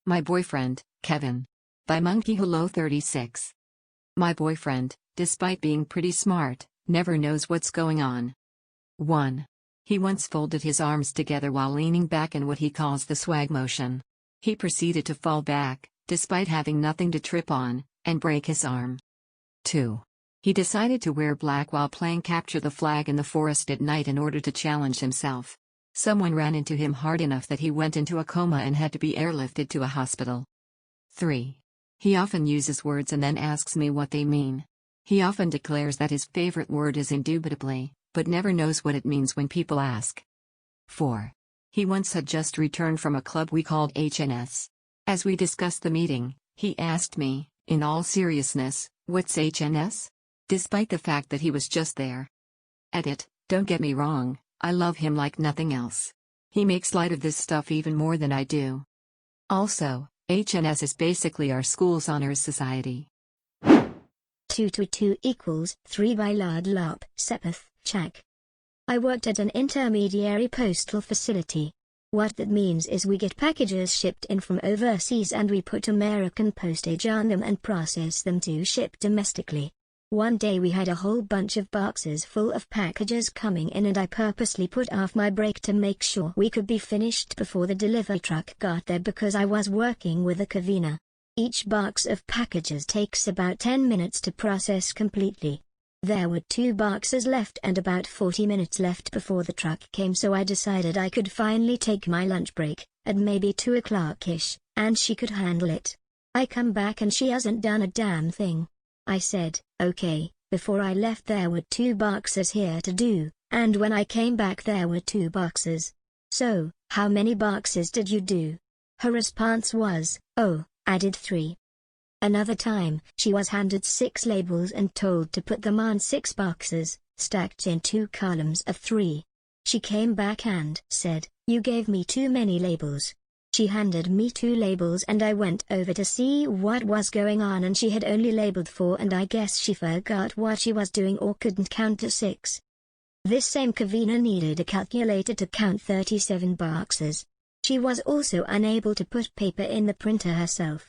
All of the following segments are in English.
My boyfriend, Kevin. By Monkey Hello 36. My boyfriend, despite being pretty smart, never knows what's going on. 1. He once folded his arms together while leaning back in what he calls the swag motion. He proceeded to fall back, despite having nothing to trip on, and break his arm. 2. He decided to wear black while playing capture the flag in the forest at night in order to challenge himself. Someone ran into him hard enough that he went into a coma and had to be airlifted to a hospital. 3. He often uses words and then asks me what they mean. He often declares that his favorite word is indubitably, but never knows what it means when people ask. 4. He once had just returned from a club we called HNS. As we discussed the meeting, he asked me, in all seriousness, what's HNS? Despite the fact that he was just there. Edit, don't get me wrong, I love him like nothing else. He makes light of this stuff even more than I do. Also, HNS is basically our school's honors society. 2 to 2 equals 3 by LodlopSeputhChakk. I worked at an intermediary postal facility. What that means is we get packages shipped in from overseas and we put American postage on them and process them to ship domestically. One day we had a whole bunch of boxes full of packages coming in and I purposely put off my break to make sure we could be finished before the delivery truck got there because I was working with a Kevina. Each box of packages takes about 10 minutes to process completely. There were 2 boxes left and about 40 minutes left before the truck came, so I decided I could finally take my lunch break, at maybe 2 o'clock-ish, and she could handle it. I come back and she hasn't done a damn thing. I said, okay, before I left there were 2 boxes here to do, and when I came back there were 2 boxes. So, how many boxes did you do? Her response was, oh, I did 3. Another time, she was handed 6 labels and told to put them on 6 boxes, stacked in 2 columns of 3. She came back and said, you gave me too many labels. She handed me 2 labels and I went over to see what was going on and she had only labeled 4 and I guess she forgot what she was doing or couldn't count to 6. This same Kevina needed a calculator to count 37 boxes. She was also unable to put paper in the printer herself.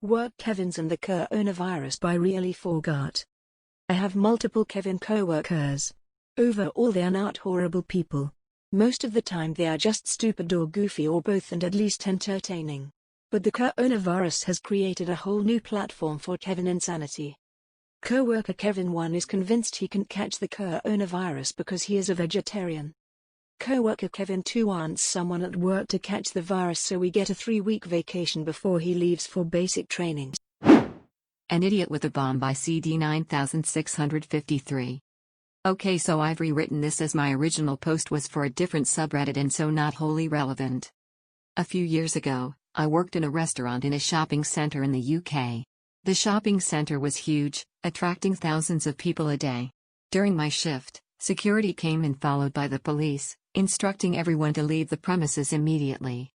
Work Kevins and the coronavirus by really forgot. I have multiple Kevin coworkers. Overall they are not horrible people. Most of the time they are just stupid or goofy or both and at least entertaining. But the coronavirus has created a whole new platform for Kevin insanity. Coworker Kevin I is convinced he can catch the coronavirus because he is a vegetarian. Coworker Kevin II wants someone at work to catch the virus so we get a 3-week vacation before he leaves for basic training. An Idiot with a Bomb by CD 9653. Okay, so I've rewritten this as my original post was for a different subreddit and so not wholly relevant. A few years ago, I worked in a restaurant in a shopping center in the UK. The shopping center was huge, attracting thousands of people a day. During my shift, security came in followed by the police, instructing everyone to leave the premises immediately.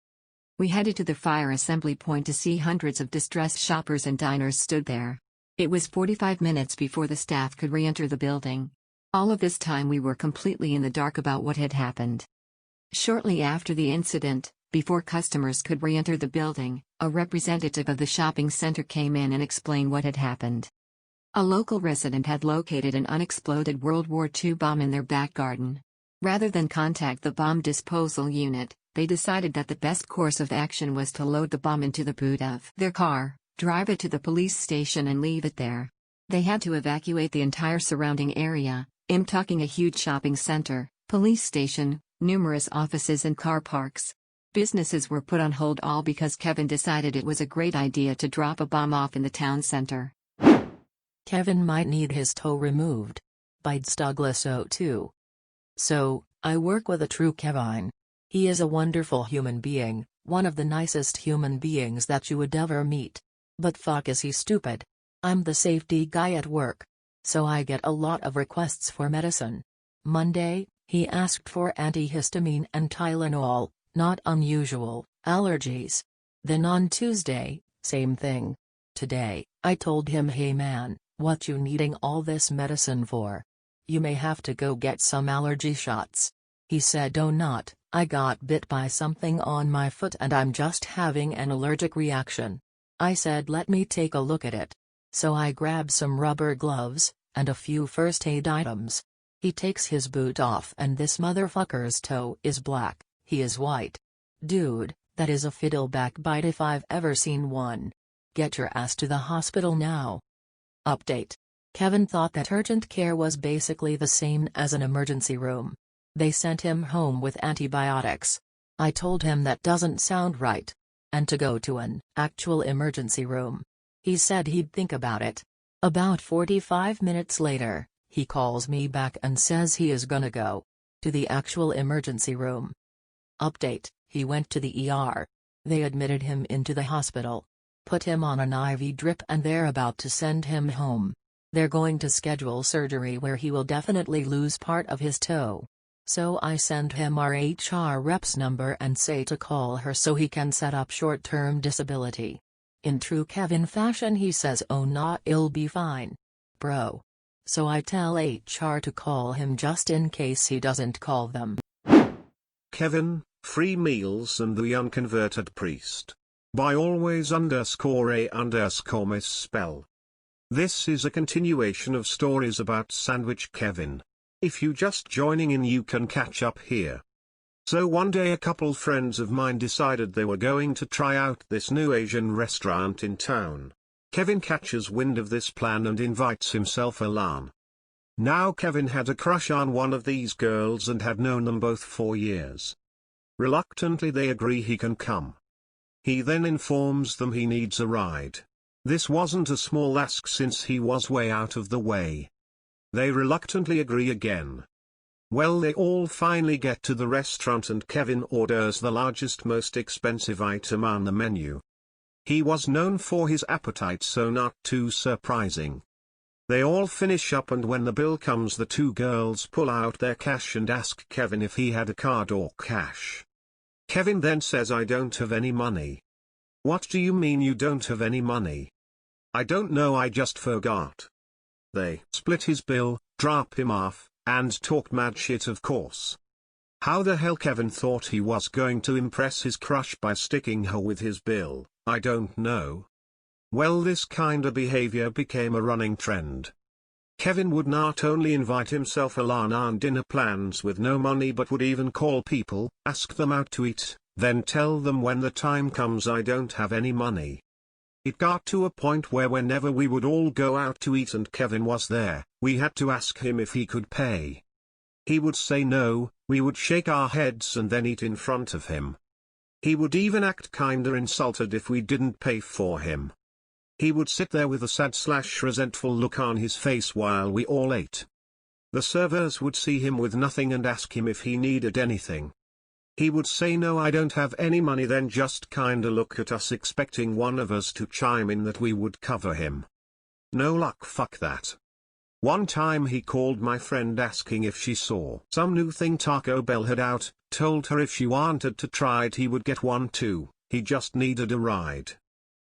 We headed to the fire assembly point to see hundreds of distressed shoppers and diners stood there. It was 45 minutes before the staff could re-enter the building. All of this time we were completely in the dark about what had happened. Shortly after the incident, before customers could re-enter the building, a representative of the shopping center came in and explained what had happened. A local resident had located an unexploded World War II bomb in their back garden. Rather than contact the bomb disposal unit, they decided that the best course of action was to load the bomb into the boot of their car, drive it to the police station and leave it there. They had to evacuate the entire surrounding area, talking a huge shopping center, police station, numerous offices and car parks. Businesses were put on hold all because Kevin decided it was a great idea to drop a bomb off in the town center. Kevin might need his toe removed. By Douglas O2. So, I work with a true Kevin. He is a wonderful human being, one of the nicest human beings that you would ever meet. But fuck is he stupid. I'm the safety guy at work. So I get a lot of requests for medicine. Monday, he asked for antihistamine and Tylenol, not unusual, allergies. Then on Tuesday, same thing. Today, I told him, hey man, what you needing all this medicine for? You may have to go get some allergy shots. He said, oh not, I got bit by something on my foot and I'm just having an allergic reaction. I said let me take a look at it. So I grab some rubber gloves, and a few first aid items. He takes his boot off and this motherfucker's toe is black, he is white. Dude, that is a fiddleback bite if I've ever seen one. Get your ass to the hospital now. Update. Kevin thought that urgent care was basically the same as an emergency room. They sent him home with antibiotics. I told him that doesn't sound right. And to go to an actual emergency room. He said he'd think about it. About 45 minutes later, he calls me back and says he is gonna go to the actual emergency room. Update, he went to the ER. They admitted him into the hospital. Put him on an IV drip and they're about to send him home. They're going to schedule surgery where he will definitely lose part of his toe. So I send him our HR rep's number and say to call her so he can set up short-term disability. In true Kevin fashion he says oh nah, it'll be fine. Bro. So I tell HR to call him just in case he doesn't call them. Kevin, free meals and the unconverted priest. By always_a_misspell. This is a continuation of stories about Sandwich Kevin. If you just joining in you can catch up here. So one day a couple friends of mine decided they were going to try out this new Asian restaurant in town. Kevin catches wind of this plan and invites himself along. Now Kevin had a crush on one of these girls and had known them both for years. Reluctantly they agree he can come. He then informs them he needs a ride. This wasn't a small ask since he was way out of the way. They reluctantly agree again. Well, they all finally get to the restaurant and Kevin orders the largest most expensive item on the menu. He was known for his appetite, so not too surprising. They all finish up and when the bill comes the two girls pull out their cash and ask Kevin if he had a card or cash. Kevin then says I don't have any money. What do you mean you don't have any money? I don't know, I just forgot. They split his bill, drop him off, and talk mad shit of course. How the hell Kevin thought he was going to impress his crush by sticking her with his bill, I don't know. Well, this kinda behavior became a running trend. Kevin would not only invite himself along on dinner plans with no money but would even call people, ask them out to eat, then tell them when the time comes I don't have any money. It got to a point where whenever we would all go out to eat and Kevin was there, we had to ask him if he could pay. He would say no, we would shake our heads and then eat in front of him. He would even act kinda insulted if we didn't pay for him. He would sit there with a sad/resentful look on his face while we all ate. The servers would see him with nothing and ask him if he needed anything. He would say no, I don't have any money, then just kinda look at us expecting one of us to chime in that we would cover him. No luck, fuck that. One time he called my friend asking if she saw some new thing Taco Bell had out, told her if she wanted to try it he would get one too, he just needed a ride.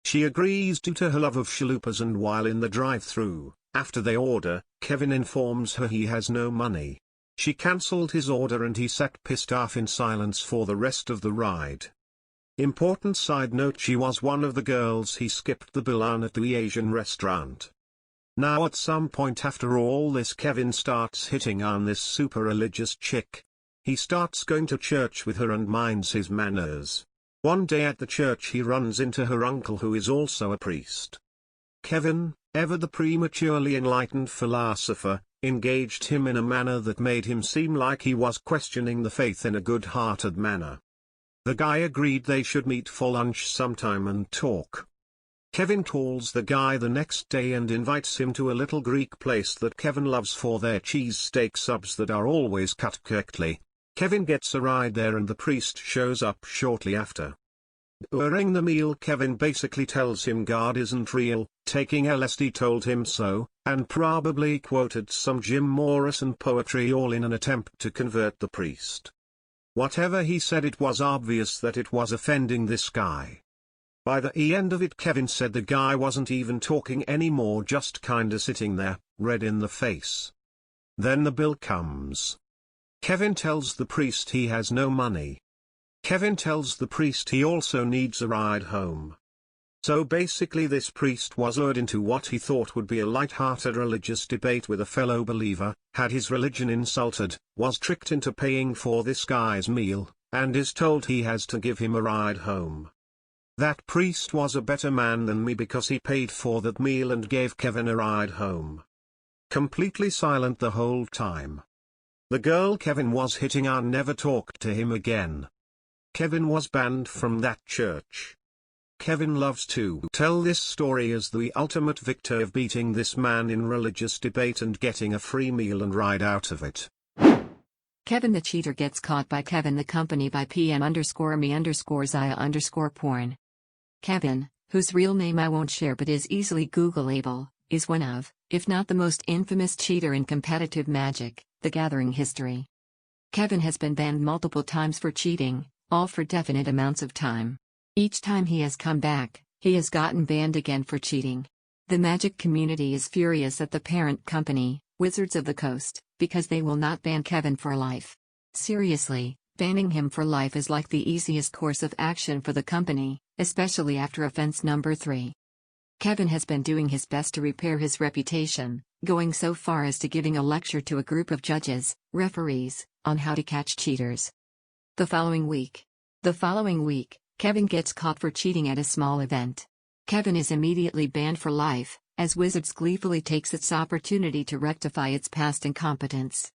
She agrees due to her love of chalupas, and while in the drive-thru, after they order, Kevin informs her he has no money. She cancelled his order and he sat pissed off in silence for the rest of the ride. Important side note, she was one of the girls he skipped the bill on at the Asian restaurant. Now at some point after all this Kevin starts hitting on this super religious chick. He starts going to church with her and minds his manners. One day at the church he runs into her uncle who is also a priest. Kevin, ever the prematurely enlightened philosopher, engaged him in a manner that made him seem like he was questioning the faith in a good-hearted manner. The guy agreed they should meet for lunch sometime and talk. Kevin calls the guy the next day and invites him to a little Greek place that Kevin loves for their cheesesteak subs that are always cut correctly. Kevin gets a ride there and the priest shows up shortly after. During the meal Kevin basically tells him God isn't real, taking LSD told him so, and probably quoted some Jim Morrison poetry all in an attempt to convert the priest. Whatever he said, it was obvious that it was offending this guy. By the end of it Kevin said the guy wasn't even talking anymore, just kinda sitting there, red in the face. Then the bill comes. Kevin tells the priest he has no money. Kevin tells the priest he also needs a ride home. So basically this priest was lured into what he thought would be a light-hearted religious debate with a fellow believer, had his religion insulted, was tricked into paying for this guy's meal, and is told he has to give him a ride home. That priest was a better man than me because he paid for that meal and gave Kevin a ride home. Completely silent the whole time. The girl Kevin was hitting on never talked to him again. Kevin was banned from that church. Kevin loves to tell this story as the ultimate victor of beating this man in religious debate and getting a free meal and ride out of it. Kevin the cheater gets caught by Kevin the company by PM_me_Zaya_porn. Kevin, whose real name I won't share but is easily Googleable, is one of, if not the most infamous cheater in competitive Magic: The Gathering history. Kevin has been banned multiple times for cheating, all for definite amounts of time. Each time he has come back, he has gotten banned again for cheating. The Magic community is furious at the parent company, Wizards of the Coast, because they will not ban Kevin for life. Seriously, banning him for life is like the easiest course of action for the company, especially after offense number 3. Kevin has been doing his best to repair his reputation, going so far as to giving a lecture to a group of judges, referees, on how to catch cheaters. The following week, Kevin gets caught for cheating at a small event. Kevin is immediately banned for life, as Wizards gleefully takes its opportunity to rectify its past incompetence.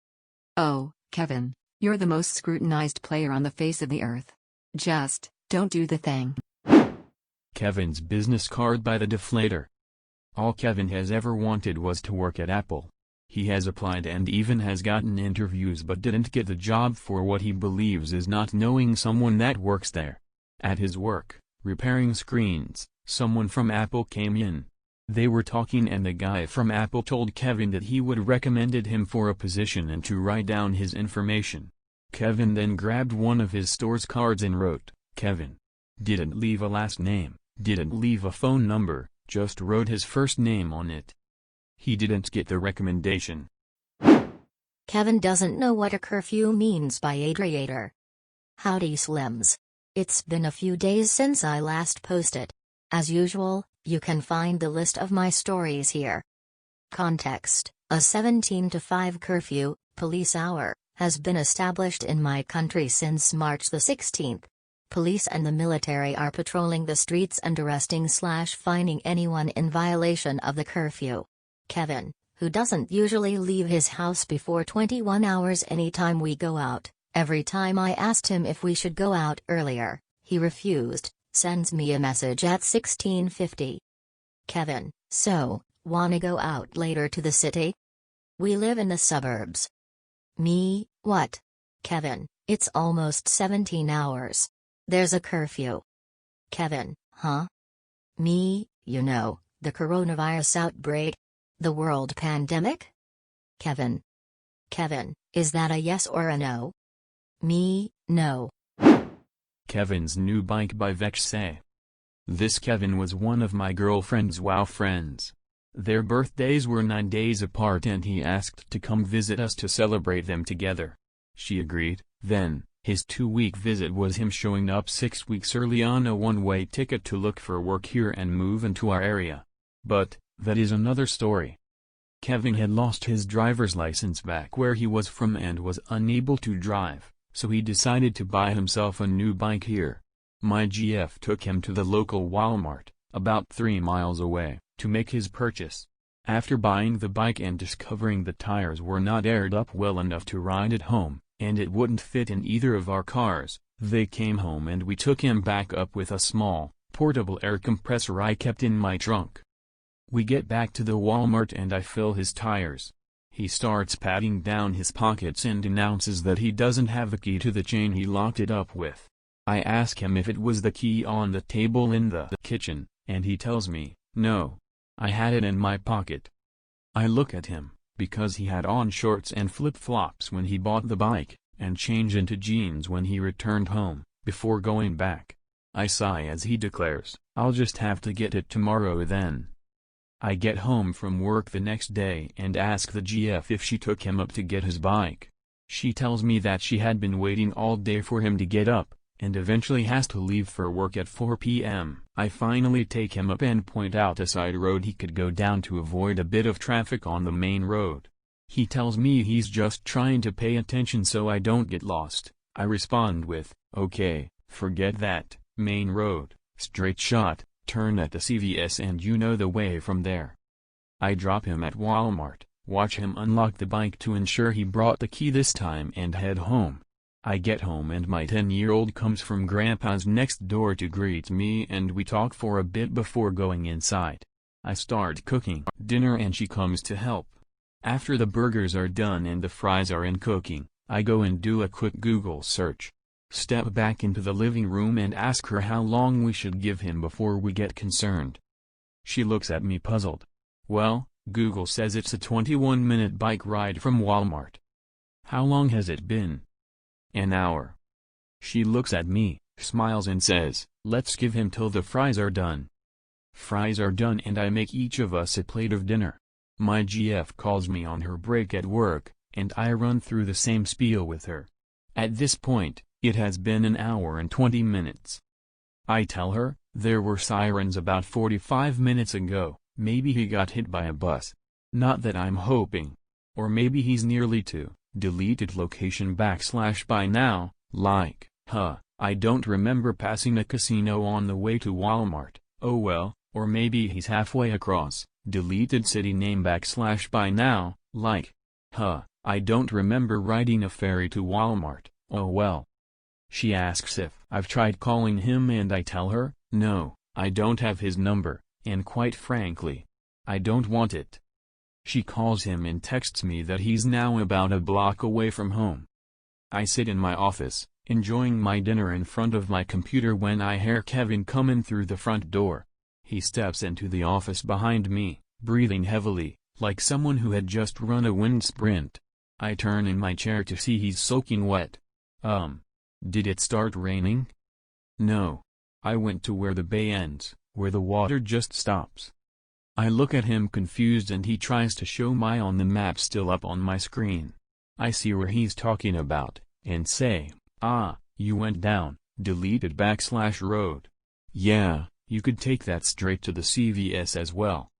Oh, Kevin, you're the most scrutinized player on the face of the earth. Just, don't do the thing. Kevin's business card by The-Deflator. All Kevin has ever wanted was to work at Apple. He has applied and even has gotten interviews but didn't get the job for what he believes is not knowing someone that works there. At his work, repairing screens, someone from Apple came in. They were talking and the guy from Apple told Kevin that he would recommended him for a position and to write down his information. Kevin then grabbed one of his store's cards and wrote, "Kevin." Didn't leave a last name, didn't leave a phone number, just wrote his first name on it. He didn't get the recommendation. Kevin doesn't know what a curfew means by adriator. Howdy Slims. It's been a few days since I last posted. As usual, you can find the list of my stories here. Context: a 17 to 5 curfew, police hour, has been established in my country since March the 16th. Police and the military are patrolling the streets and arresting/fining anyone in violation of the curfew. Kevin, who doesn't usually leave his house before 21 hours anytime we go out, every time I asked him if we should go out earlier, he refused, sends me a message at 16:50. Kevin, so, wanna go out later to the city? We live in the suburbs. Me, what? Kevin, it's almost 17 hours. There's a curfew. Kevin, huh? Me, you know, the coronavirus outbreak? The world pandemic? Kevin. Kevin, is that a yes or a no? Me, no. Kevin's new bike by Vexsei. This Kevin was one of my girlfriend's WoW friends. Their birthdays were 9 days apart and he asked to come visit us to celebrate them together. She agreed. Then, his 2-week visit was him showing up 6 weeks early on a one-way ticket to look for work here and move into our area. But, that is another story. Kevin had lost his driver's license back where he was from and was unable to drive, so he decided to buy himself a new bike here. My GF took him to the local Walmart, about 3 miles away, to make his purchase. After buying the bike and discovering the tires were not aired up well enough to ride it home, and it wouldn't fit in either of our cars, they came home and we took him back up with a small, portable air compressor I kept in my trunk. We get back to the Walmart and I fill his tires. He starts patting down his pockets and announces that he doesn't have the key to the chain he locked it up with. I ask him if it was the key on the table in the kitchen, and he tells me, no. I had it in my pocket. I look at him, because he had on shorts and flip-flops when he bought the bike, and changed into jeans when he returned home, before going back. I sigh as he declares, I'll just have to get it tomorrow then. I get home from work the next day and ask the GF if she took him up to get his bike. She tells me that she had been waiting all day for him to get up, and eventually has to leave for work at 4 p.m. I finally take him up and point out a side road he could go down to avoid a bit of traffic on the main road. He tells me he's just trying to pay attention so I don't get lost. I respond with, "Okay, forget that, main road, straight shot, turn at the CVS and you know the way from there." I drop him at Walmart, watch him unlock the bike to ensure he brought the key this time and head home. I get home and my 10-year-old comes from Grandpa's next door to greet me and we talk for a bit before going inside. I start cooking dinner and she comes to help. After the burgers are done and the fries are in cooking, I go and do a quick Google search. Step back into the living room and ask her how long we should give him before we get concerned. She looks at me puzzled. Well, Google says it's a 21-minute bike ride from Walmart. How long has it been? An hour. She looks at me, smiles and says, "Let's give him till the fries are done." Fries are done and I make each of us a plate of dinner. My GF calls me on her break at work, and I run through the same spiel with her. At this point, it has been an hour and 20 minutes. I tell her, there were sirens about 45 minutes ago, maybe he got hit by a bus. Not that I'm hoping. Or maybe he's nearly to, deleted location / by now, like, I don't remember passing a casino on the way to Walmart, oh well, or maybe he's halfway across, deleted city name / by now, like, I don't remember riding a ferry to Walmart, oh well. She asks if I've tried calling him and I tell her, no, I don't have his number, and quite frankly, I don't want it. She calls him and texts me that he's now about a block away from home. I sit in my office, enjoying my dinner in front of my computer when I hear Kevin coming through the front door. He steps into the office behind me, breathing heavily, like someone who had just run a wind sprint. I turn in my chair to see he's soaking wet. Did it start raining? No. I went to where the bay ends, where the water just stops. I look at him confused and he tries to show my on the map still up on my screen. I see where he's talking about, and say, you went down, deleted / road. Yeah, you could take that straight to the CVS as well.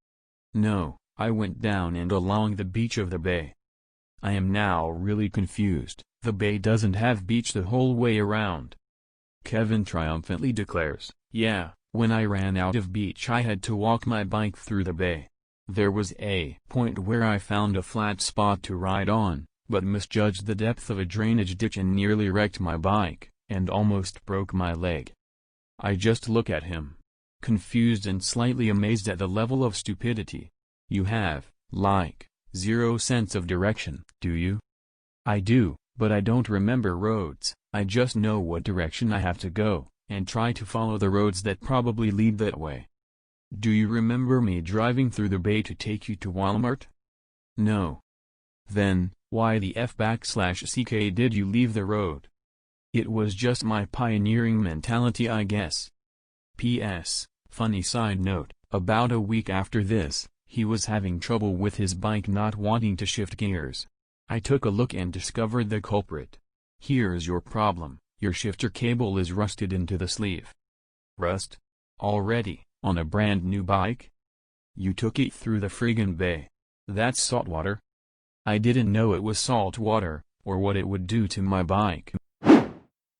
No, I went down and along the beach of the bay. I am now really confused, the bay doesn't have beach the whole way around. Kevin triumphantly declares, yeah, when I ran out of beach I had to walk my bike through the bay. There was a point where I found a flat spot to ride on, but misjudged the depth of a drainage ditch and nearly wrecked my bike, and almost broke my leg. I just look at him, confused and slightly amazed at the level of stupidity. You have, like, zero sense of direction, do you? I do, but I don't remember roads, I just know what direction I have to go, and try to follow the roads that probably lead that way. Do you remember me driving through the bay to take you to Walmart? No. Then, why the f/ck did you leave the road? It was just my pioneering mentality, I guess. P.S. Funny side note, about a week after this, he was having trouble with his bike not wanting to shift gears. I took a look and discovered the culprit. Here's your problem, your shifter cable is rusted into the sleeve. Rust? Already, on a brand new bike? You took it through the friggin' bay. That's salt water? I didn't know it was salt water, or what it would do to my bike.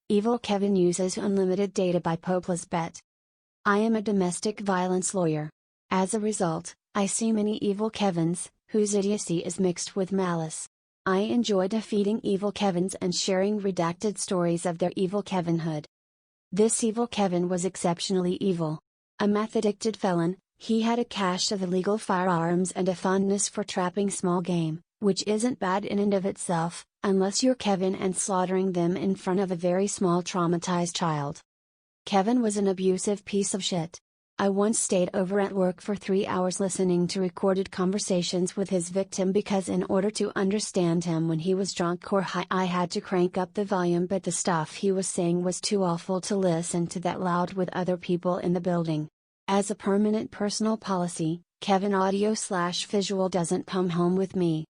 Evil Kevin uses unlimited data by popelizbet. I am a domestic violence lawyer. As a result, I see many evil Kevins, whose idiocy is mixed with malice. I enjoy defeating evil Kevins and sharing redacted stories of their evil Kevinhood. This evil Kevin was exceptionally evil. A meth-addicted felon, he had a cache of illegal firearms and a fondness for trapping small game, which isn't bad in and of itself, unless you're Kevin and slaughtering them in front of a very small traumatized child. Kevin was an abusive piece of shit. I once stayed over at work for 3 hours listening to recorded conversations with his victim because in order to understand him when he was drunk or high I had to crank up the volume, but the stuff he was saying was too awful to listen to that loud with other people in the building. As a permanent personal policy, Kevin audio/visual doesn't come home with me.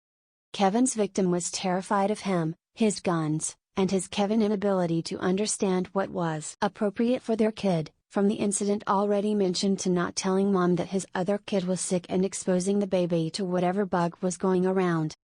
Kevin's victim was terrified of him, his guns, and his Kevin inability to understand what was appropriate for their kid, from the incident already mentioned to not telling mom that his other kid was sick and exposing the baby to whatever bug was going around.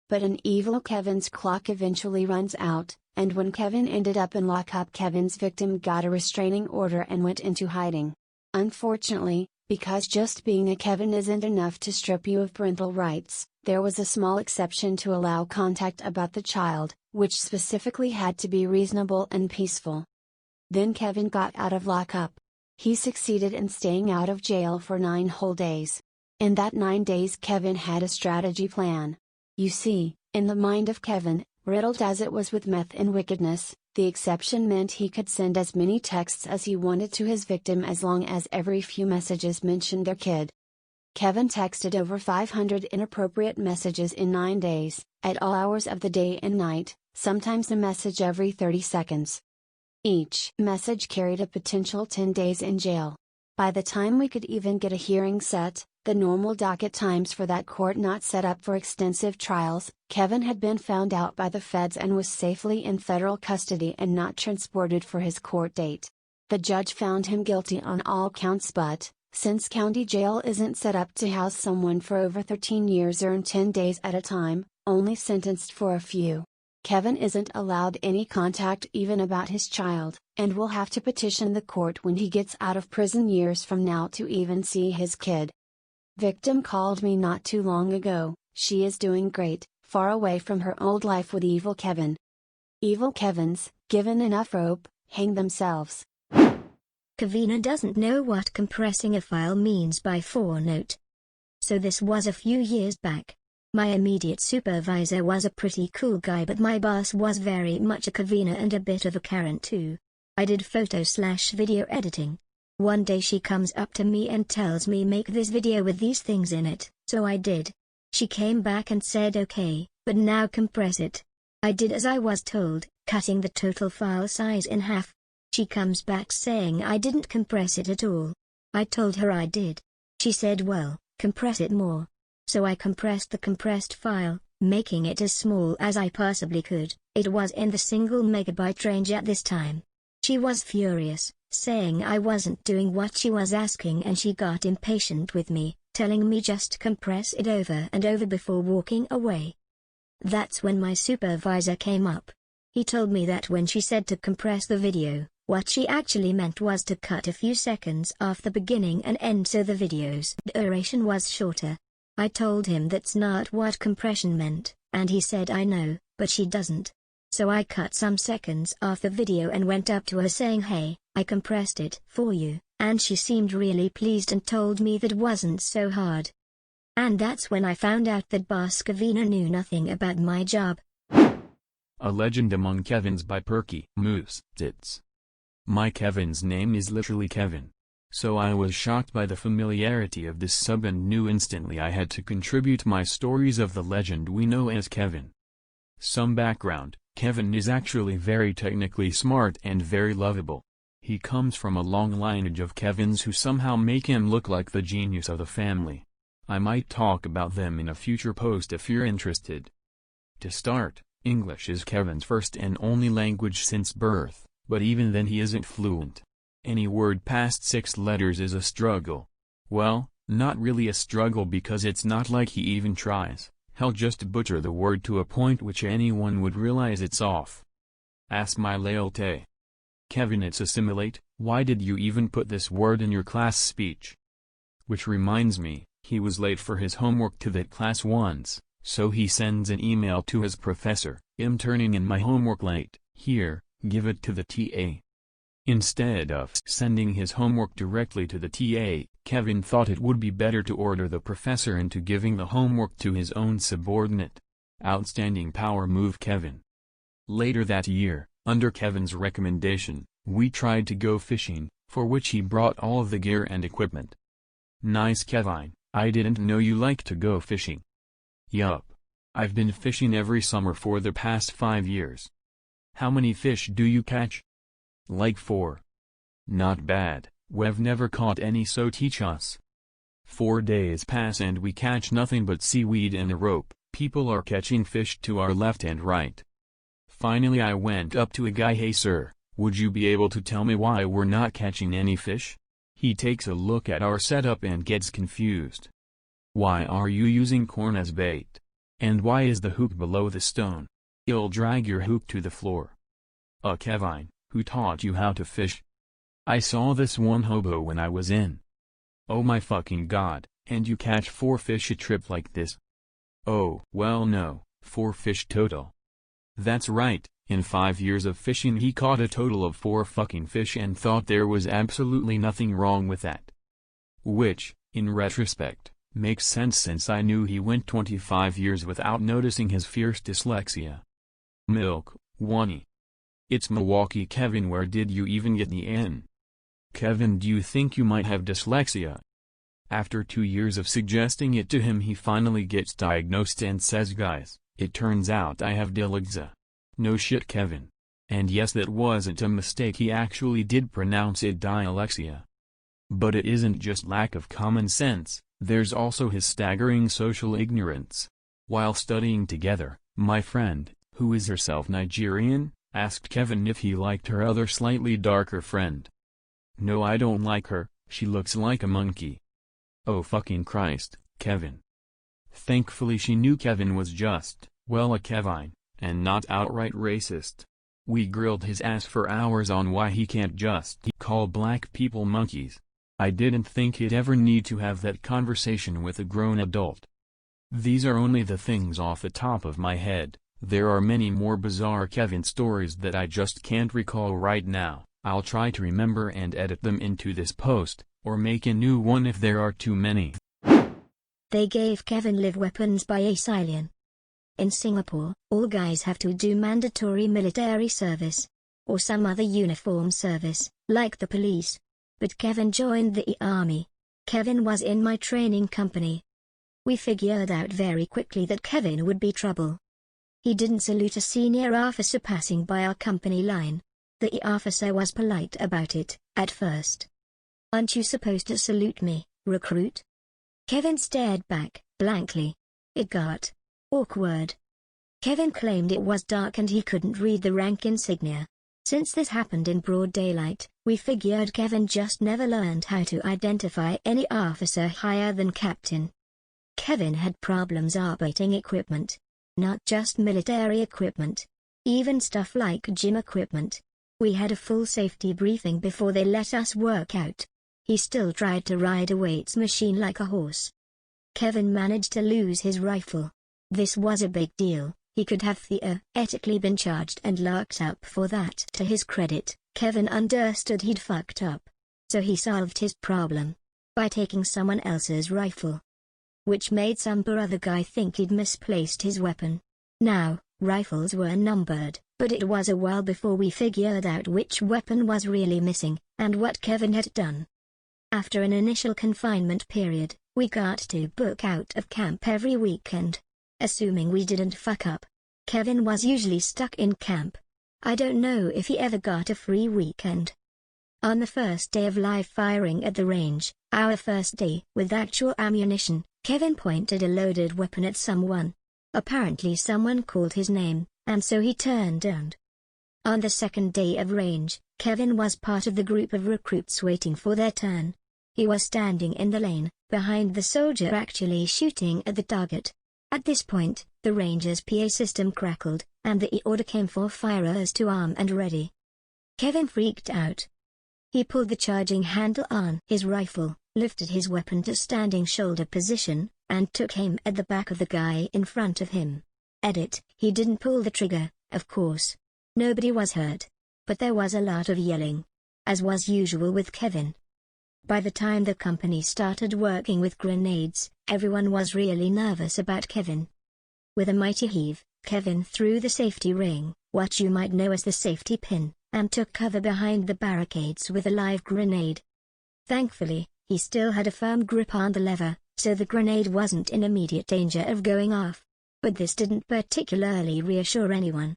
But an evil Kevin's clock eventually runs out, and when Kevin ended up in lockup, Kevin's victim got a restraining order and went into hiding. Unfortunately, because just being a Kevin isn't enough to strip you of parental rights, there was a small exception to allow contact about the child, which specifically had to be reasonable and peaceful. Then Kevin got out of lockup. He succeeded in staying out of jail for 9 whole days. In that 9 days, Kevin had a strategy plan. You see, in the mind of Kevin, riddled as it was with meth and wickedness, the exception meant he could send as many texts as he wanted to his victim as long as every few messages mentioned their kid. Kevin texted over 500 inappropriate messages in 9 days, at all hours of the day and night, sometimes a message every 30 seconds. Each message carried a potential 10 days in jail. By the time we could even get a hearing set, the normal docket times for that court not set up for extensive trials, Kevin had been found out by the feds and was safely in federal custody and not transported for his court date. The judge found him guilty on all counts, but, since county jail isn't set up to house someone for over 13 years or in 10 days at a time, only sentenced for a few. Kevin isn't allowed any contact even about his child, and will have to petition the court when he gets out of prison years from now to even see his kid. Victim called me not too long ago. She is doing great, far away from her old life with evil Kevin. Evil Kevins, given enough rope, hang themselves. Kevina doesn't know what compressing a file means by Fournote. So this was a few years back. My immediate supervisor was a pretty cool guy, but my boss was very much a Kevina and a bit of a Karen too. I did photo/video editing. One day she comes up to me and tells me make this video with these things in it, so I did. She came back and said okay, but now compress it. I did as I was told, cutting the total file size in half. She comes back saying I didn't compress it at all. I told her I did. She said well, compress it more. So I compressed the compressed file, making it as small as I possibly could. It was in the single megabyte range at this time. She was furious, saying I wasn't doing what she was asking, and she got impatient with me, telling me just compress it over and over before walking away. That's when my supervisor came up. He told me that when she said to compress the video, what she actually meant was to cut a few seconds off the beginning and end so the video's duration was shorter. I told him that's not what compression meant, and he said I know, but she doesn't. So I cut some seconds off the video and went up to her saying hey, I compressed it for you, and she seemed really pleased and told me that wasn't so hard. And that's when I found out that boss Kevina knew nothing about my job. A Legend Among Kevins by PerkyMooseTits. My Kevin's name is literally Kevin. So I was shocked by the familiarity of this sub and knew instantly I had to contribute my stories of the legend we know as Kevin. Some background: Kevin is actually very technically smart and very lovable. He comes from a long lineage of Kevins who somehow make him look like the genius of the family. I might talk about them in a future post if you're interested. To start, English is Kevin's first and only language since birth, but even then he isn't fluent. Any word past 6 letters is a struggle. Well, not really a struggle because it's not like he even tries. He'll just butcher the word to a point which anyone would realize it's off. Ask my loyalty. Kevin, it's assimilate. Why did you even put this word in your class speech? Which reminds me, he was late for his homework to that class once, so he sends an email to his professor, I'm turning in my homework late, here, give it to the TA. Instead of sending his homework directly to the TA, Kevin thought it would be better to order the professor into giving the homework to his own subordinate. Outstanding power move, Kevin. Later that year, under Kevin's recommendation, we tried to go fishing, for which he brought all of the gear and equipment. Nice, Kevin, I didn't know you like to go fishing. Yup. I've been fishing every summer for the past 5 years. How many fish do you catch? Like 4. Not bad, we've never caught any, so teach us. 4 days pass and we catch nothing but seaweed and a rope. People are catching fish to our left and right. Finally I went up to a guy. Hey sir, would you be able to tell me why we're not catching any fish? He takes a look at our setup and gets confused. Why are you using corn as bait? And why is the hook below the stone? You'll drag your hook to the floor. Kevin, who taught you how to fish? I saw this one hobo when I was in. Oh my fucking god, and you catch 4 fish a trip like this? Oh, well no, 4 fish total. That's right, in 5 years of fishing he caught a total of 4 fucking fish and thought there was absolutely nothing wrong with that. Which, in retrospect, makes sense since I knew he went 25 years without noticing his fierce dyslexia. Milk, Wani. It's Milwaukee. Kevin, where did you even get the N? Kevin, do you think you might have dyslexia? After 2 years of suggesting it to him, he finally gets diagnosed and says, guys, it turns out I have dyslexia. No shit, Kevin. And yes, that wasn't a mistake, he actually did pronounce it dyslexia. But it isn't just lack of common sense, there's also his staggering social ignorance. While studying together, my friend, who is herself Nigerian, asked Kevin if he liked her other slightly darker friend. No, I don't like her, she looks like a monkey. Oh fucking Christ, Kevin. Thankfully she knew Kevin was just, well, a Kevin, and not outright racist. We grilled his ass for hours on why he can't just call black people monkeys. I didn't think he'd ever need to have that conversation with a grown adult. These are only the things off the top of my head. There are many more bizarre Kevin stories that I just can't recall right now. I'll try to remember and edit them into this post, or make a new one if there are too many. They gave Kevin live weapons by Acylion. In Singapore, all guys have to do mandatory military service, or some other uniform service, like the police. But Kevin joined the army. Kevin was in my training company. We figured out very quickly that Kevin would be trouble. He didn't salute a senior officer passing by our company line. The officer was polite about it, at first. Aren't you supposed to salute me, recruit? Kevin stared back, blankly. It got awkward. Kevin claimed it was dark and he couldn't read the rank insignia. Since this happened in broad daylight, we figured Kevin just never learned how to identify any officer higher than captain. Kevin had problems operating equipment. Not just military equipment. Even stuff like gym equipment. We had a full safety briefing before they let us work out. He still tried to ride a weights machine like a horse. Kevin managed to lose his rifle. This was a big deal. He could have theoretically been charged and locked up for that. To his credit, Kevin understood he'd fucked up. So he solved his problem by taking someone else's rifle, which made some poor other guy think he'd misplaced his weapon. Now, rifles were numbered, but it was a while before we figured out which weapon was really missing, and what Kevin had done. After an initial confinement period, we got to book out of camp every weekend. Assuming we didn't fuck up. Kevin was usually stuck in camp. I don't know if he ever got a free weekend. On the first day of live firing at the range, our first day with actual ammunition, Kevin pointed a loaded weapon at someone. Apparently someone called his name, and so he turned and. On the second day of range, Kevin was part of the group of recruits waiting for their turn. He was standing in the lane, behind the soldier actually shooting at the target. At this point, the ranger's PA system crackled, and the order came for firers to arm and ready. Kevin freaked out. He pulled the charging handle on his rifle, lifted his weapon to standing shoulder position, and took aim at the back of the guy in front of him. He didn't pull the trigger, of course. Nobody was hurt. But there was a lot of yelling. As was usual with Kevin. By the time the company started working with grenades, everyone was really nervous about Kevin. With a mighty heave, Kevin threw the safety ring, what you might know as the safety pin, and took cover behind the barricades with a live grenade. Thankfully, he still had a firm grip on the lever, so the grenade wasn't in immediate danger of going off. But this didn't particularly reassure anyone.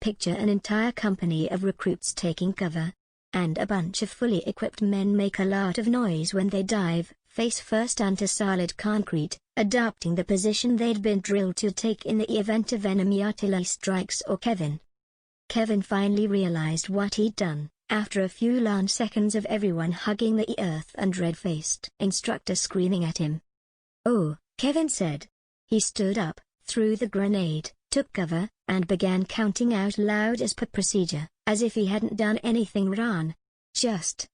Picture an entire company of recruits taking cover. And a bunch of fully equipped men make a lot of noise when they dive, face first onto solid concrete, adopting the position they'd been drilled to take in the event of enemy artillery strikes or Kevin. Kevin finally realized what he'd done, after a few long seconds of everyone hugging the earth and red-faced instructor screaming at him. "Oh," Kevin said. He stood up, threw the grenade, took cover, and began counting out loud as per procedure, as if he hadn't done anything wrong. Just,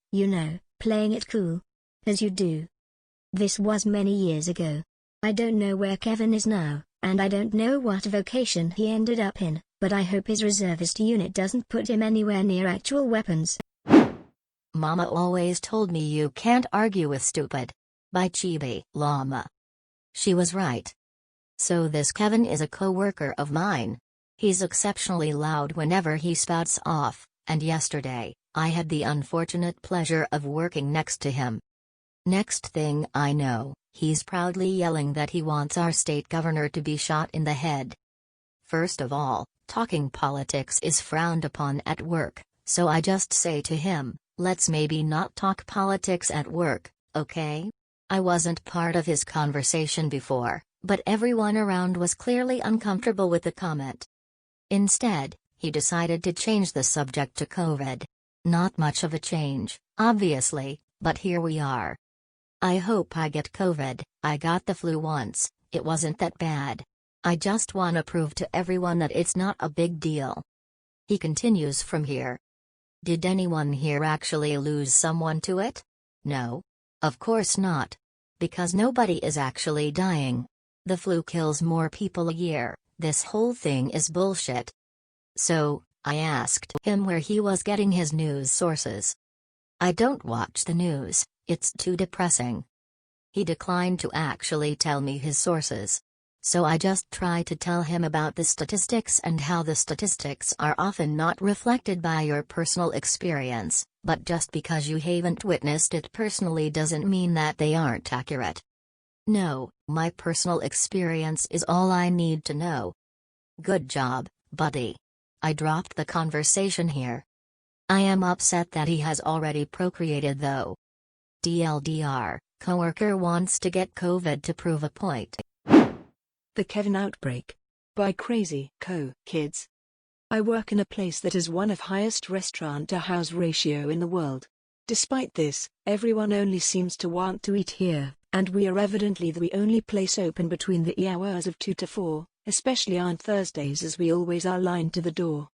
playing it cool. As you do. This was many years ago. I don't know where Kevin is now, and I don't know what vocation he ended up in, but I hope his reservist unit doesn't put him anywhere near actual weapons. Mama always told me you can't argue with stupid. By ChibiLlama. She was right. So this Kevin is a coworker of mine. He's exceptionally loud whenever he spouts off, and yesterday, I had the unfortunate pleasure of working next to him. Next thing I know, he's proudly yelling that he wants our state governor to be shot in the head. First of all, talking politics is frowned upon at work, so I just say to him, let's maybe not talk politics at work, okay? I wasn't part of his conversation before, but everyone around was clearly uncomfortable with the comment. Instead, he decided to change the subject to COVID. Not much of a change, obviously, but here we are. I hope I get COVID. I got the flu once, it wasn't that bad. I just wanna prove to everyone that it's not a big deal. He continues from here. Did anyone here actually lose someone to it? No. Of course not. Because nobody is actually dying. The flu kills more people a year, this whole thing is bullshit. So, I asked him where he was getting his news sources. I don't watch the news, it's too depressing. He declined to actually tell me his sources. So I just try to tell him about the statistics and how the statistics are often not reflected by your personal experience, but just because you haven't witnessed it personally doesn't mean that they aren't accurate. No, my personal experience is all I need to know. Good job, buddy. I dropped the conversation here. I am upset that he has already procreated though. DLDR, coworker wants to get COVID to prove a point. The Kevin Outbreak. By CrazyCoKids. I work in a place that is one of highest restaurant-to-house ratio in the world. Despite this, everyone only seems to want to eat here, and we are evidently the only place open between the hours of 2 to 4, especially on Thursdays as we always are lined to the door.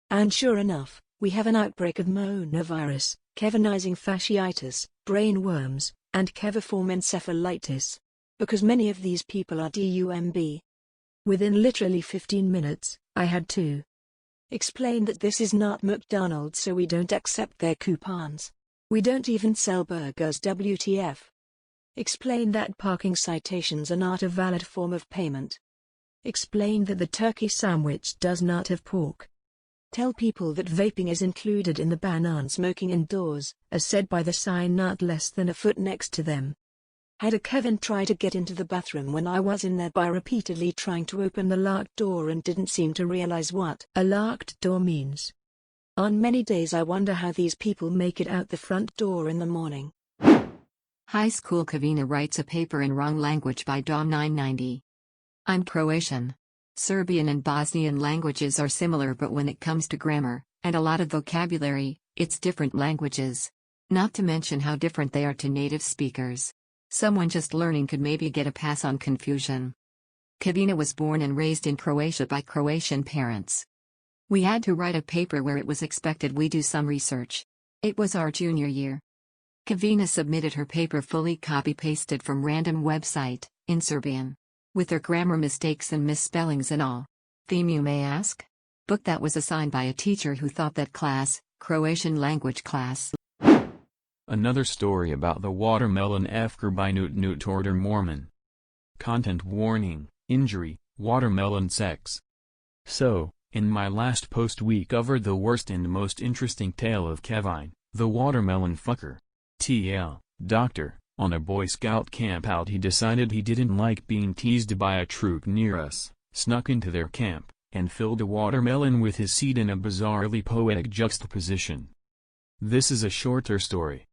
And sure enough, we have an outbreak of monovirus, Kevinizing fasciitis, brain worms, and Keviform encephalitis. Because many of these people are DUMB. Within literally 15 minutes, I had to explain that this is not McDonald's, so we don't accept their coupons. We don't even sell burgers, WTF. Explain that parking citations are not a valid form of payment. Explain that the turkey sandwich does not have pork. Tell people that vaping is included in the ban on smoking indoors, as said by the sign not less than a foot next to them. Had a Kevin try to get into the bathroom when I was in there by repeatedly trying to open the locked door and didn't seem to realize what a locked door means. On many days I wonder how these people make it out the front door in the morning. Highschool Kevina writes a paper in wrong language by Dom990. I'm Croatian. Serbian and Bosnian languages are similar, but when it comes to grammar, and a lot of vocabulary, it's different languages. Not to mention how different they are to native speakers. Someone just learning could maybe get a pass on confusion. Kevina was born and raised in Croatia by Croatian parents. We had to write a paper where it was expected we do some research. It was our junior year. Kevina submitted her paper fully copy-pasted from random website, in Serbian. With her grammar mistakes and misspellings and all. Theme, you may ask? Book that was assigned by a teacher who thought that class, Croatian language class. Another story about the watermelon cker by Nootnootordermormon. Content warning, injury, watermelon sex. So, in my last post we covered the worst and most interesting tale of Kevin, the watermelon fucker. TL, doctor, on a Boy Scout camp out he decided he didn't like being teased by a troop near us, snuck into their camp, and filled a watermelon with his seed in a bizarrely poetic juxtaposition. This is a shorter story.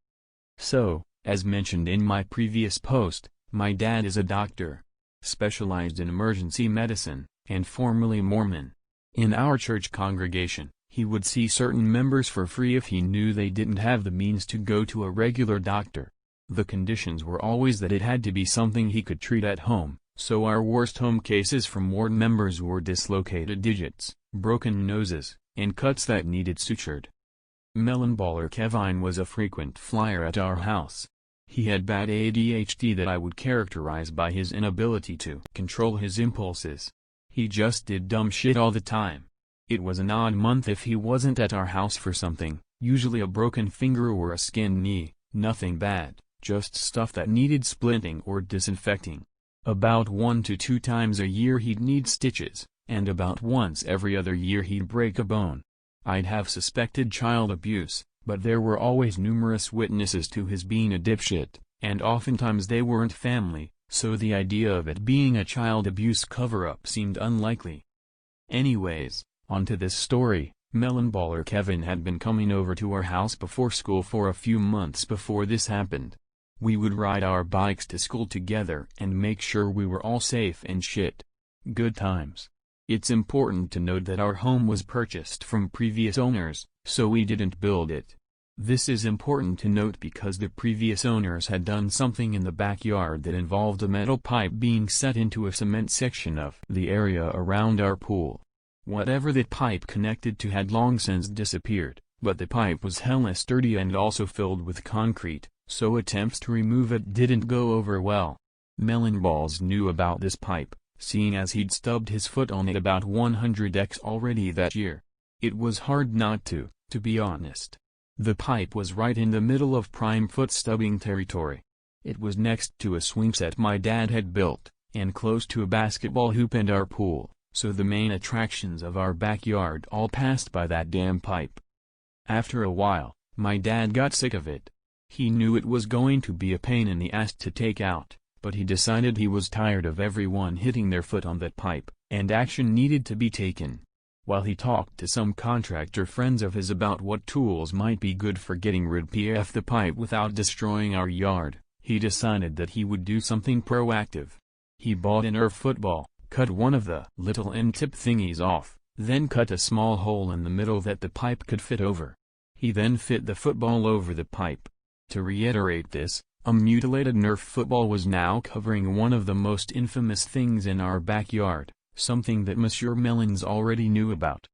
So, as mentioned in my previous post, my dad is a doctor, specialized in emergency medicine, and formerly Mormon. In our church congregation, He would see certain members for free if he knew they didn't have the means to go to a regular doctor. The conditions were always that it had to be something he could treat at home, so our worst home cases from ward members were dislocated digits, broken noses, and cuts that needed sutured. Melonballer Kevin was a frequent flyer at our house. He had bad ADHD that I would characterize by his inability to control his impulses. He just did dumb shit all the time. It was an odd month if he wasn't at our house for something, usually a broken finger or a skinned knee, nothing bad, just stuff that needed splinting or disinfecting. About 1 to 2 times a year he'd need stitches, and about once every other year he'd break a bone. I'd have suspected child abuse, but there were always numerous witnesses to his being a dipshit, and oftentimes they weren't family, so the idea of it being a child abuse cover-up seemed unlikely. Anyways, onto this story. Melonballer Kevin had been coming over to our house before school for a few months before this happened. We would ride our bikes to school together and make sure we were all safe and shit. Good times. It's important to note that our home was purchased from previous owners, so we didn't build it. This is important to note because the previous owners had done something in the backyard that involved a metal pipe being set into a cement section of the area around our pool. Whatever that pipe connected to had long since disappeared, but the pipe was hella sturdy and also filled with concrete, so attempts to remove it didn't go over well. Melonballs knew about this pipe, seeing as he'd stubbed his foot on it about 100x already that year. It was hard not to be honest. The pipe was right in the middle of prime foot stubbing territory. It was next to a swing set my dad had built, and close to a basketball hoop and our pool, so the main attractions of our backyard all passed by that damn pipe. After a while, my dad got sick of it. He knew it was going to be a pain in the ass to take out, but he decided he was tired of everyone hitting their foot on that pipe, and action needed to be taken. While he talked to some contractor friends of his about what tools might be good for getting rid of the pipe without destroying our yard, he decided that he would do something proactive. He bought a Nerf football, cut one of the little end tip thingies off, then cut a small hole in the middle that the pipe could fit over. He then fit the football over the pipe. To reiterate this, a mutilated Nerf football was now covering one of the most infamous things in our backyard, something that Monsieur Melons already knew about.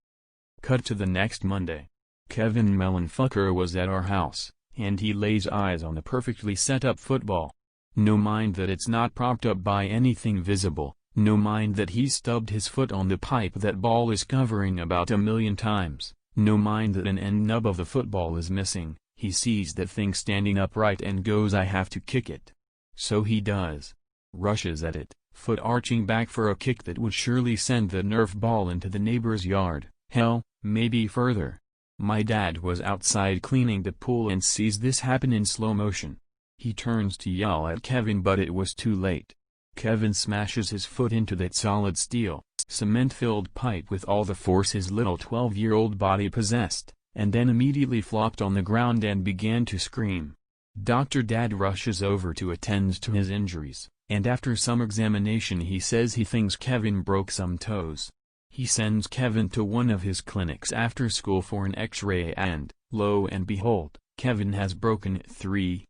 Cut to the next Monday. Kevin Melonfucker was at our house, and he lays eyes on the perfectly set up football. No mind that it's not propped up by anything visible, no mind that he stubbed his foot on the pipe that ball is covering about 1,000,000 times, no mind that an end nub of the football is missing. He sees that thing standing upright and goes, I have to kick it. So he does. Rushes at it, foot arching back for a kick that would surely send the Nerf ball into the neighbor's yard, hell, maybe further. My dad was outside cleaning the pool and sees this happen in slow motion. He turns to yell at Kevin, but it was too late. Kevin smashes his foot into that solid steel, cement-filled pipe with all the force his little 12-year-old body possessed, and then immediately flopped on the ground and began to scream. Dr. Dad rushes over to attend to his injuries, and after some examination he says he thinks Kevin broke some toes. He sends Kevin to one of his clinics after school for an x-ray and, lo and behold, Kevin has broken 3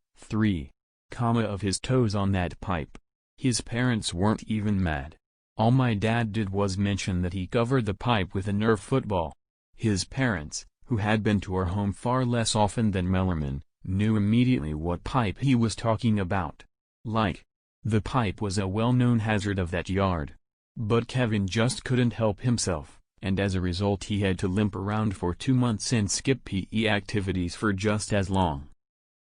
of his toes on that pipe. His parents weren't even mad. All my dad did was mention that he covered the pipe with a Nerf football. His parents, who had been to our home far less often than Mellerman, knew immediately what pipe he was talking about. The pipe was a well-known hazard of that yard. But Kevin just couldn't help himself, and as a result he had to limp around for 2 months and skip PE activities for just as long.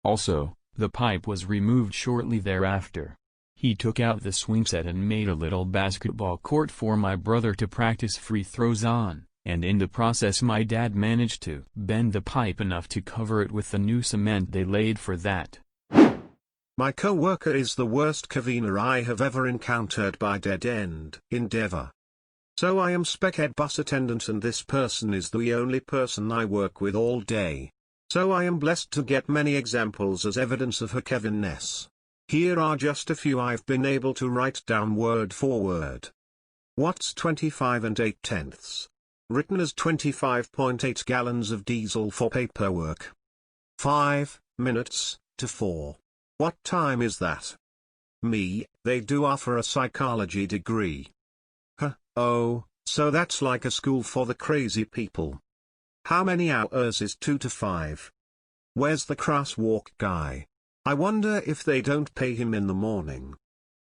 Also, the pipe was removed shortly thereafter. He took out the swing set and made a little basketball court for my brother to practice free throws on. And in the process my dad managed to bend the pipe enough to cover it with the new cement they laid for that. My coworker is the worst Kevina I have ever encountered by DeadendEndeavor. So I am spec ed bus attendant and this person is the only person I work with all day. So I am blessed to get many examples as evidence of her Kevinness. Here are just a few I've been able to write down word for word. What's 25 8/10? written as 25.8 gallons of diesel for paperwork. 5 minutes to 4. What time is that? Me, they do offer a psychology degree. Huh, oh, so that's like a school for the crazy people. How many hours is 2 to 5? Where's the crosswalk guy? I wonder if they don't pay him in the morning.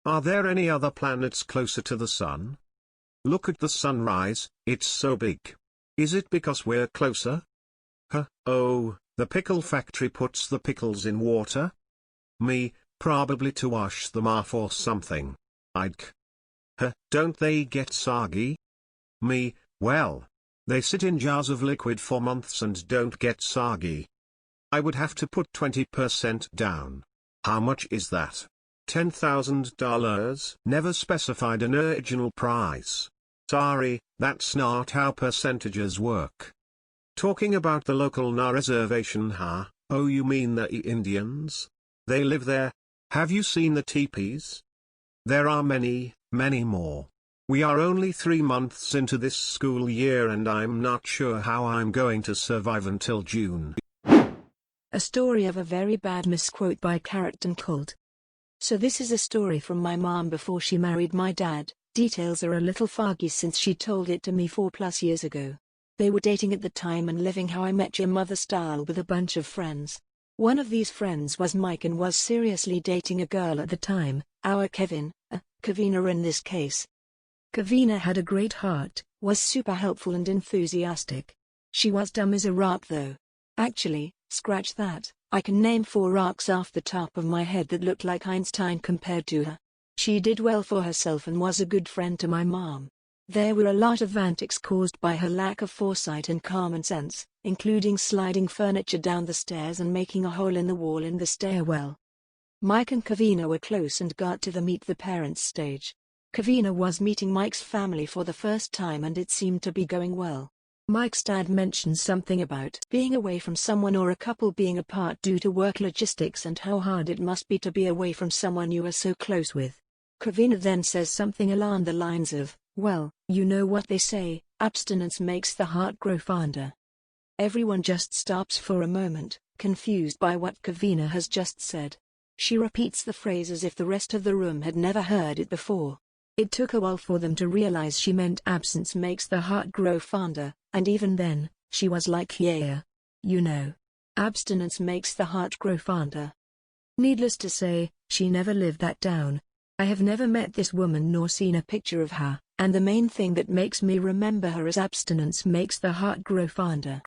Are there any other planets closer to the sun? Look at the sunrise, it's so big. Is it because we're closer? Huh, oh, the pickle factory puts the pickles in water? Me, probably to wash them off or something. Huh, don't they get soggy? Me, well, they sit in jars of liquid for months and don't get soggy. I would have to put 20% down. How much is that? $10,000? Never specified an original price. Sorry, that's not how percentages work. Talking about the local Na reservation, huh? Oh, you mean the Indians? They live there? Have you seen the teepees? There are many, many more. We are only 3 months into this school year and I'm not sure how I'm going to survive until June. A story of a very bad misquote by karrotdunncold. So this is a story from my mom before she married my dad. Details are a little foggy since she told it to me 4+ years ago. They were dating at the time and living How I Met Your Mother style with a bunch of friends. One of these friends was Mike and was seriously dating a girl at the time, our Kevin, Kevina in this case. Kevina had a great heart, was super helpful and enthusiastic. She was dumb as a rock though. Actually, scratch that, I can name 4 rocks off the top of my head that look like Einstein compared to her. She did well for herself and was a good friend to my mom. There were a lot of antics caused by her lack of foresight and common sense, including sliding furniture down the stairs and making a hole in the wall in the stairwell. Mike and Kevina were close and got to the meet the parents stage. Kevina was meeting Mike's family for the first time and it seemed to be going well. Mike's dad mentioned something about being away from someone or a couple being apart due to work logistics and how hard it must be to be away from someone you are so close with. Kevina then says something along the lines of, well, you know what they say, abstinence makes the heart grow fonder. Everyone just stops for a moment, confused by what Kevina has just said. She repeats the phrase as if the rest of the room had never heard it before. It took a while for them to realize she meant absence makes the heart grow fonder, and even then, she was like yeah. You know. Abstinence makes the heart grow fonder. Needless to say, she never lived that down. I have never met this woman nor seen a picture of her, and the main thing that makes me remember her is abstinence makes the heart grow fonder.